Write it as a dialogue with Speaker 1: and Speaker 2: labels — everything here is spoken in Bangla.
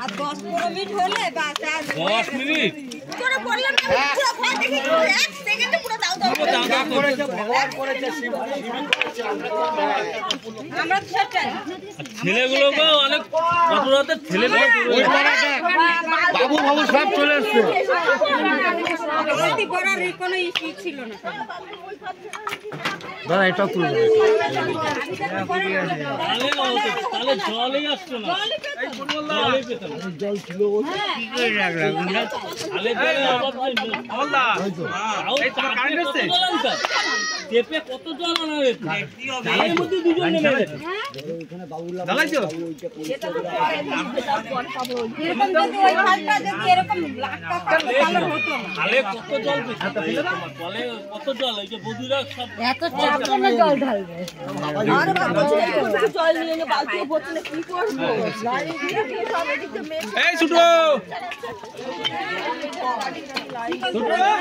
Speaker 1: আর 10-15 মিনিট হলে বাস আর
Speaker 2: 10 মিনিট
Speaker 1: তোরা বললাম না পুরো ঘর দেখি 1 সেকেন্ডে পুরো দাও
Speaker 3: করেছে ভগবান করেছে শিব করেছে
Speaker 1: আমরা তো সেটাই
Speaker 2: ছেলেগুলোকে অনেক কত রাতে ছেলেগুলো
Speaker 3: ওই পাড়াটা বাবু বাবু সব চলে আসছে
Speaker 1: গলতি করার কোনো ইস্যু ছিল না
Speaker 3: দাদা এটা তুলবে
Speaker 2: তাহলে জলই আসতো না জলই পেত না
Speaker 3: জল ছিল কি করে রাখলাম
Speaker 2: তাহলে জলে অভাব হয় না আমলদা এই তো কারেন্ট আসছে চেপে কত জল আনা হয়েছে তার মধ্যে দুজন নেমে গেছে
Speaker 3: এখানে বাবুলা
Speaker 2: জ্বালাইছো
Speaker 1: এটা তো পরে পাবো এরকম যদি ওই ঘরটা যদি এরকম লাক্কা তাহলে হতো না
Speaker 2: তাহলে কত জল পেছে তোমার বলে কত জল এই যে বধুরা সব
Speaker 1: এত চাপ না জল ঢালবে আরে বাবা জল নিয়ে নে বালতিতে বোতলে কি করব গাড়ি দিয়ে কি সব এদিকে
Speaker 2: এই ছোট